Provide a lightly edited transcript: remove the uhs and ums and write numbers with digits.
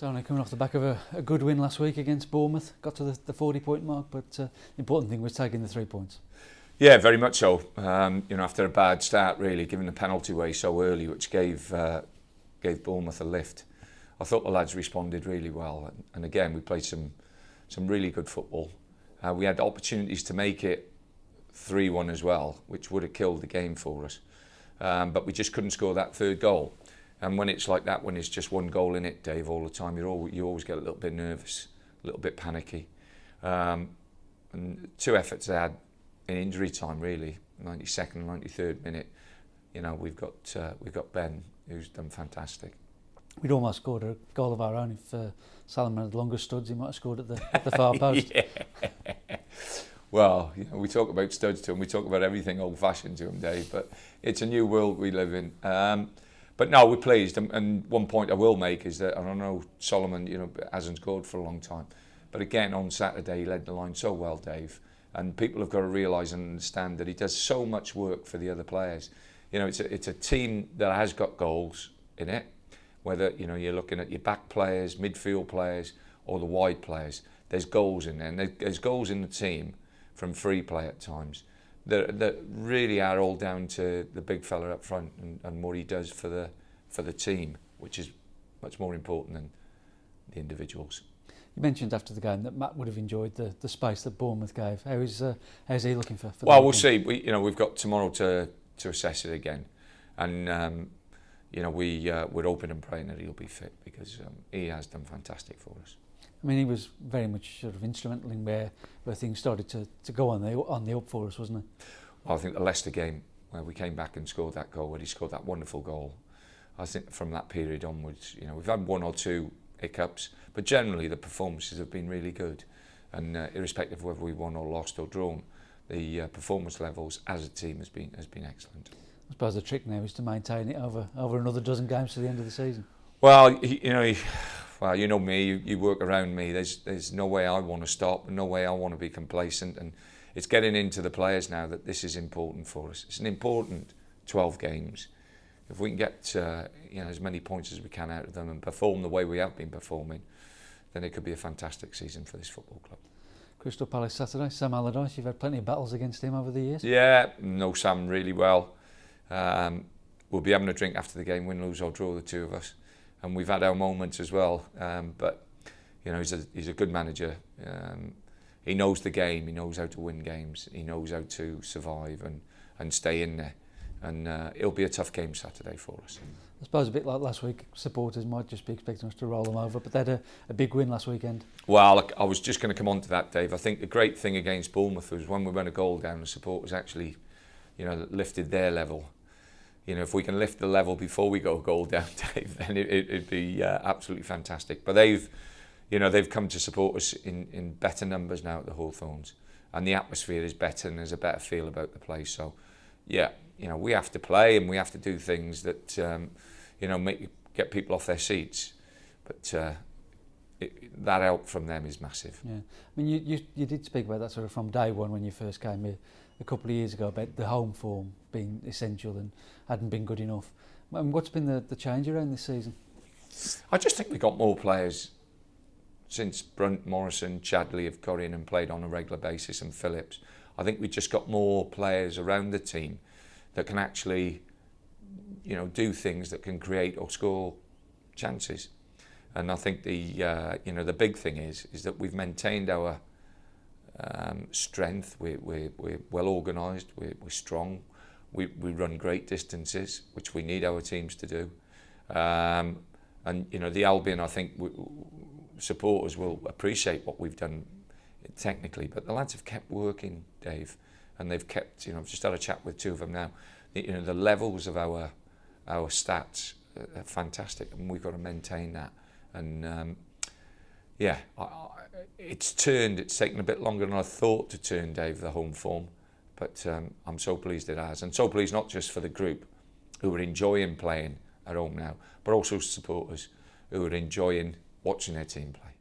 Only coming off the back of a good win last week against Bournemouth, got to the 40-point mark, but the important thing was taking the 3 points. Yeah, very much so. After a bad start, really, giving the penalty away so early, which gave Bournemouth a lift. I thought the lads responded really well, and again we played some really good football. We had opportunities to make it 3-1 as well, which would have killed the game for us, but we just couldn't score that third goal. And when it's like that, when it's just one goal in it, Dave, all the time, you always get a little bit nervous, a little bit panicky. And 2 efforts they had in injury time, really, 92nd and 93rd minute. We've got Ben, who's done fantastic. We'd almost scored a goal of our own if Salomon had longer studs. He might have scored at the far post. Yeah. Well, we talk about studs to him, we talk about everything old-fashioned to him, Dave, but it's a new world we live in. But no, we're pleased, and one point I will make is that, I don't know, Solomon, hasn't scored for a long time, but again, on Saturday, he led the line so well, Dave, and people have got to realise and understand that he does so much work for the other players. It's a team that has got goals in it, whether, you're looking at your back players, midfield players, or the wide players. There's goals in there, and there's goals in the team from free play at times that really are all down to the big fella up front and what he does for the team, which is much more important than the individuals. You mentioned after the game that Matt would have enjoyed the space that Bournemouth gave. How's he looking for well, we'll see. We've got tomorrow to assess it again, and we're hoping and praying that he'll be fit, because he has done fantastic for us. I mean, he was very much sort of instrumental in where things started to go on the up for us, wasn't it? Well, I think the Leicester game, where we came back and scored that goal, where he scored that wonderful goal. I think from that period onwards, we've had 1 or 2 hiccups, but generally the performances have been really good. And irrespective of whether we won or lost or drawn, the performance levels as a team has been excellent. I suppose the trick now is to maintain it over another dozen games to the end of the season. Well, well, you know me, you work around me. There's no way I want to stop, and no way I want to be complacent. And it's getting into the players now that this is important for us. It's an important 12 games. If we can get as many points as we can out of them and perform the way we have been performing, then it could be a fantastic season for this football club. Crystal Palace Saturday, Sam Allardyce, you've had plenty of battles against him over the years. Yeah, know Sam really well. We'll be having a drink after the game, win, lose or draw, the two of us. And we've had our moments as well, but he's a good manager. He knows the game, he knows how to win games, he knows how to survive and stay in there. And it'll be a tough game Saturday for us. I suppose a bit like last week, supporters might just be expecting us to roll them over, but they had a big win last weekend. Well, I was just going to come on to that, Dave. I think the great thing against Bournemouth was when we went a goal down, the supporters actually, lifted their level. If we can lift the level before we go a goal down, Dave, then it'd be absolutely fantastic. But they've come to support us in better numbers now at the Hawthorns, and the atmosphere is better and there's a better feel about the place. So, yeah, we have to play and we have to do things that get people off their seats. But that help from them is massive. Yeah, I mean, you did speak about that sort of from day one when you first came here a couple of years ago, about the home form being essential and hadn't been good enough. And what's been the change around this season? I just think we got more players since Brunt, Morrison, Chadley have got in and played on a regular basis, and Phillips. I think we just got more players around the team that can actually, do things that can create or score chances. And I think the big thing is that we've maintained our strength. We're well organised. We're strong. We run great distances, which we need our teams to do. And the Albion, I think supporters will appreciate what we've done technically. But the lads have kept working, Dave, and they've kept. I've just had a chat with 2 of them now. The levels of our stats are fantastic, and we've got to maintain that. And it's turned. It's taken a bit longer than I thought to turn, Dave, the home form. But I'm so pleased it has, and so pleased not just for the group who are enjoying playing at home now, but also supporters who are enjoying watching their team play.